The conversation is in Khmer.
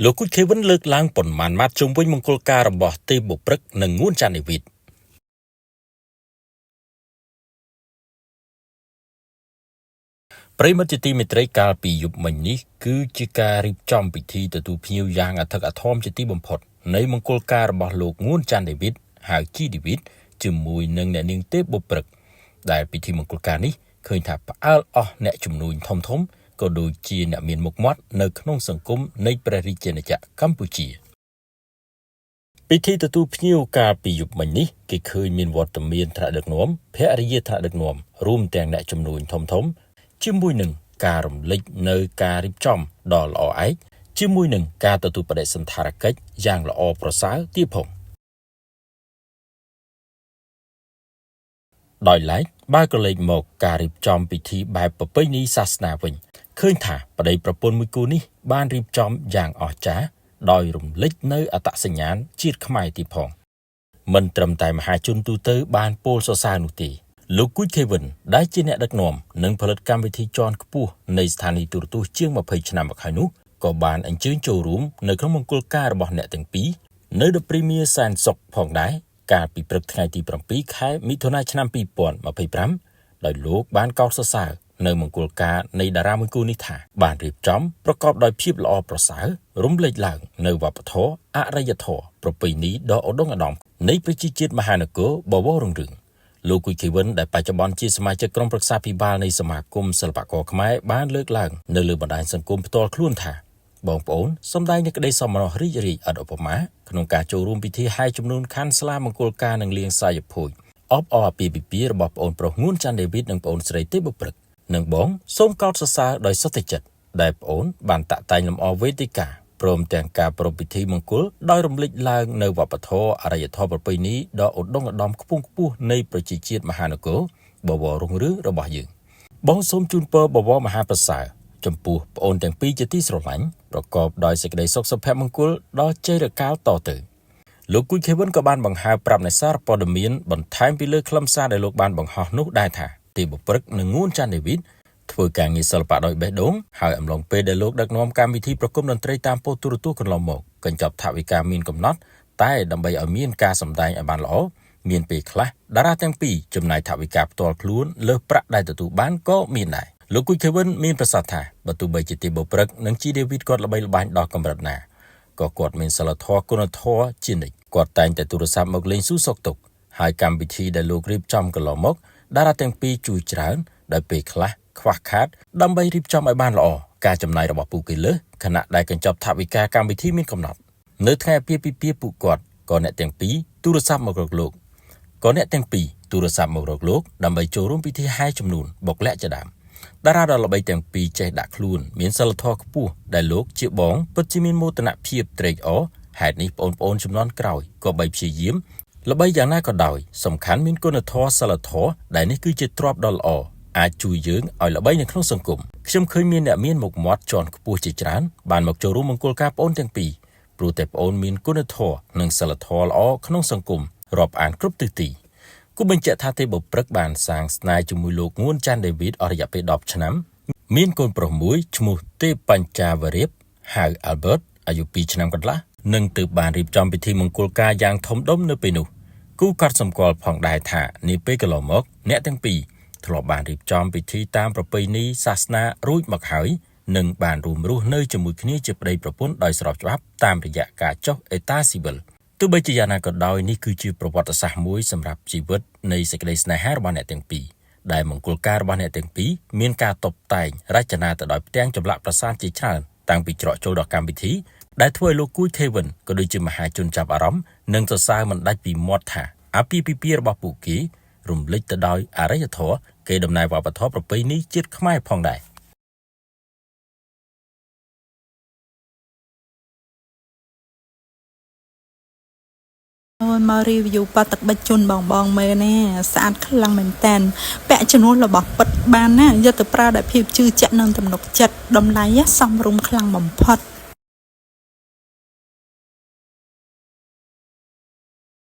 លោកគូខេវិនលើកឡើងប៉ុន្មានម៉ាត់ជុំវិញមង្គលការរបស់ទេពបុព្រឹកនិងងួនចាន់ដេវីតប្រិមត្តជាទីមេត្រីកាលពីយប់មិញនេះគឺជាការរៀបចំពិធីទទួលភ្ញៀវយ៉ាងអធិកអធមជាទីបំផុតនៃមង្គលការរបស់លោកងួនចាន់ដេវីតហៅជីដេវីតជាមួយនឹងអ្នកនាងទេពបុព្រឹកដែលពិធីមង្គលការនេះឃើញថាផ្អើលអស់អ្នកជំនួញធំក៏ដូចជាអ្នកមានមុខមាត់នៅក្នុងសង្គមនៃព្រះរាជាណាចក្រកម្ពុជាពិធីទទួលភ្ញៀវកាលពីយប់មិញនេះគេឃើញមានវត្តមានថ្នាក់ដឹកនាំភរិយាថ្នាក់ដឹកនាំរួមទាំងអ្នកជំនួញធំជាមួយនឹងការរំលេចនៅការរៀបចំដ៏ល្អឯកជាមួយនឹងការទទួលបដិសណ្ឋារកិច្ចយ៉ាងល្អប្រសើរទៀតផងដោយឡែកបើក៏លេចមកការរៀបចំពិធីបែបប្រពៃណីសាសនាវិញឃើញថាប្តីប្រពន្ធមួយគូនេះបានរៀបចំយ៉ាងអស្ចារ្យដោយរំលេចនៅអត្តសញ្ញាណជាតិខ្មែរទៀតផងមិនត្រឹមតែមហាជនទូទៅបានពោលសរសើរនោះទេលោកគូខេវិនដែលជាអ្នកដឹកនាំនិងផលិតកម្មវិធីជាន់ខ្ពស់នៃស្ថានីយទូរទស្សន៍ជាង20ឆ្នាំមកហើយនោះក៏បានអញ្ជើញចូលរួមនៅក្នុងមង្គលការរបស់អ្នកទាំងពីរនៅ The Premier សែនសុខផងដែរកាលពីព្រឹកថ្ងៃទី7ខែមិថុនាឆ្នាំ2025ដោយលោកបានកោតសរសើរនៅមង្គលការនៃតារាមួយគូនេះថាបានរៀបចំប្រកបដោយភាពល្អប្រសើររំលេចឡើងនៅវប្បធម៌អរិយធម៌ប្រពៃណីដ៏ឧត្តមឧត្តមនៃប្រជាជាតិមហានគរបវររុងរឿងលោកគូខេវិនដែលបច្ចុប្បន្នជាសមាជិកក្រុមប្រឹក្សាភិបាលនៃសមាគមសិល្បករខ្មែរបានលើកឡើងនៅលើបណ្ដាញសង្គមផ្ទាល់ខ្លួនថាបងប្អូនសម្ដែងនូវក្តីសោមនស្សរីករាយឥតឧបមាក្នុងការចូលរួមពិធីហែជំនូនខ័ណ្ឌស្លាមង្គលការនិងលៀងសាយភូជអបអរពីពិពាររបស់ប្អូនប្រុសងួនចាន់ដេវីតនិងប្អូនស្រីទេពបុព្រឹកនិងបងសូមកោតសរសើរដោយសុទ្ធចិត្តដែលប្អូនបានតាក់តែងលម្អវេទិកាព្រមទាំងការប្រារព្ធពិធីមង្គលដោយរំលេចឡើងនៅវប្បធម៌អរិយធម៌ប្រពៃណីដ៏ឧត្តមឧត្តមខ្ពង់ខ្ពស់នៃប្រជាជាតិមហានគរបវររុងរឿងរបស់យើងបងសូមជូនពរបវរមហាប្រសើរចំពោះប្អូនទាំងពីរជាទីស្រឡាញ់ប្រកបដោយសេចក្តីសុខសុភមង្គលដល់ជ័យរកាលតទៅលោកគូខេវិនក៏បានបង្ហើបប្រាប់អ្នកសារព័ត៌មានបន្ថែមពីលើខ្លឹមសារដែលលោកបានបង្ហោះនោះដែរថាទេពបុព្រឹកនិងងួនចាន់ដេវីតធ្វើការងារសិល្បៈដោយបេះដូងហើយអំឡុងពេលដែលលោកដឹកនាំកម្មវិធីប្រគំតន្ត្រីតាមប៉ុស្តិ៍ទូរទស្សន៍កន្លងមកកញ្ចប់ថវិកាមានកំណត់តែដើម្បីឲ្យមានការសម្ដែងឲ្យបានល្អមានពេលខ្លះតារាទាំងពីរចំណាយថវិកាផ្ទាល់ខ្លួនលើសប្រាក់ដែលទទួលបានក៏មានដែរលោកគូខេវិនមានប្រសាសន៍ថាបើទោះបីជាទេពបុព្រឹកនិងជីដេវីតគាត់ល្បីល្បាញដល់កម្រិតណាក៏គាត់មានសិលធម៌គុណធម៌ជានិច្ចគាត់តែងតែទូរស័ព្ទមកលេងសួរសុខទុក្ខហើយកម្មវិធីដែលលោករៀបចំកន្លងមកតារាទាំងពីរជួយច្រើនដោយពេលខ្លះខ្វះខាតដើម្បីរៀបចំឲ្យបានល្អការចំណាយរបស់ពួកគេលើសខណៈដែលកញ្ចប់ថវិកាកម្មវិធីមានកំណត់នៅថ្ងៃអាពាហ៍ពិពាហ៍ពួកគាត់ក៏អ្នកទាំងពីរទូរស័ព្ទមករកលោកដើម្បីចូលរួមពិធីហែជំនូនបុកលក្ខជាដើមតារាដ៏ល្បីទាំងពីរចេះដាក់ខ្លួនមានសិលធម៌ខ្ពស់ដែលលោកជាបងពិតជាមានមោទនភាពត្រេកអរហេតុនេះបងប្អូនជំនាន់ក្រោយក៏បីព្យាយាមល្បីយ៉ាងណាក៏ដោយសំខាន់មានគុណធម៌សិលធម៌ដែលនេះគឺជាទ្រព្យដ៏ល្អអាចជួយយើងឲ្យល្បីនៅក្នុងសង្គមខ្ញុំឃើញមានអ្នកមានមុខមាត់ជាន់ខ្ពស់ជាច្រើនបានមកចូលរួមមង្គលការប្អូនទាំងពីរព្រោះតែប្អូនមានគុណធម៌និងសិលធម៌ល្អក្នុងសង្គមរាប់អានគ្រប់ទិសទីគូបញ្ជាក់ថាទេពបុព្រឹកបានសាងស្នេហ៍ជាមួយលោកងួនចាន់ដេវីតអស់រយៈពេល10ឆ្នាំមានកូនប្រុសមួយឈ្មោះទេពបញ្ចាវរៀបហៅ Albert អាយុ2ឆ្នាំកន្លះនិងទើបបានរៀបចំពិធីមង្គលការយ៉ាងធំដុំនៅពេលនោះគូក៏សម្គាល់ផងដែរថានាពេលកន្លងមកអ្នកទាំងពីរធ្លាប់បានរៀបចំពិធីតាមប្រពៃណីសាសនារួចមកហើយនិងបានរួមរស់នៅជាមួយគ្នាជាប្តីប្រពន្ធដោយស្របច្បាប់តាមរយៈការចុះអេតាស៊ីវិលទោះបីជាយ៉ាងណាក៏ដោយនេះគឺជាប្រវត្តិសាស្ត្រមួយសម្រាប់ជីវិតនៃសេចក្តីស្នេហារបស់អ្នកទាំងពីរដែលមង្គលការរបស់អ្នកទាំងពីរមានការតុបតែងរចនាទៅដោយផ្ទាំងចម្លាក់ប្រាសាទជាច្រើនតាំងពីច្រកចូលដល់កម្មវិធីដែលធ្វើឲ្យលោកគូខេវិនក៏ដូចជាមហាជនចាប់អារម្មណ៍និងសរសើរមិនដាច់ពីមាត់ថាអាពាហ៍ពិពាហ៍របស់ពួកគេរំលេចទៅដោយអរិយធម៌គេដំណើរវប្បធម៌ប្រពៃណីជាតិខ្មែរផងដែរអូនមក review ប៉ាទឹកបិចជូនបងមើលណាស្អាតខ្លាំងមែនតើពាក់ជំនួសរបស់ពិតបានណាយកទៅប្រើដោយភាពជឿជាក់និងទំនុកចិត្តតម្លៃសមរម្យខ្លាំងបំផុត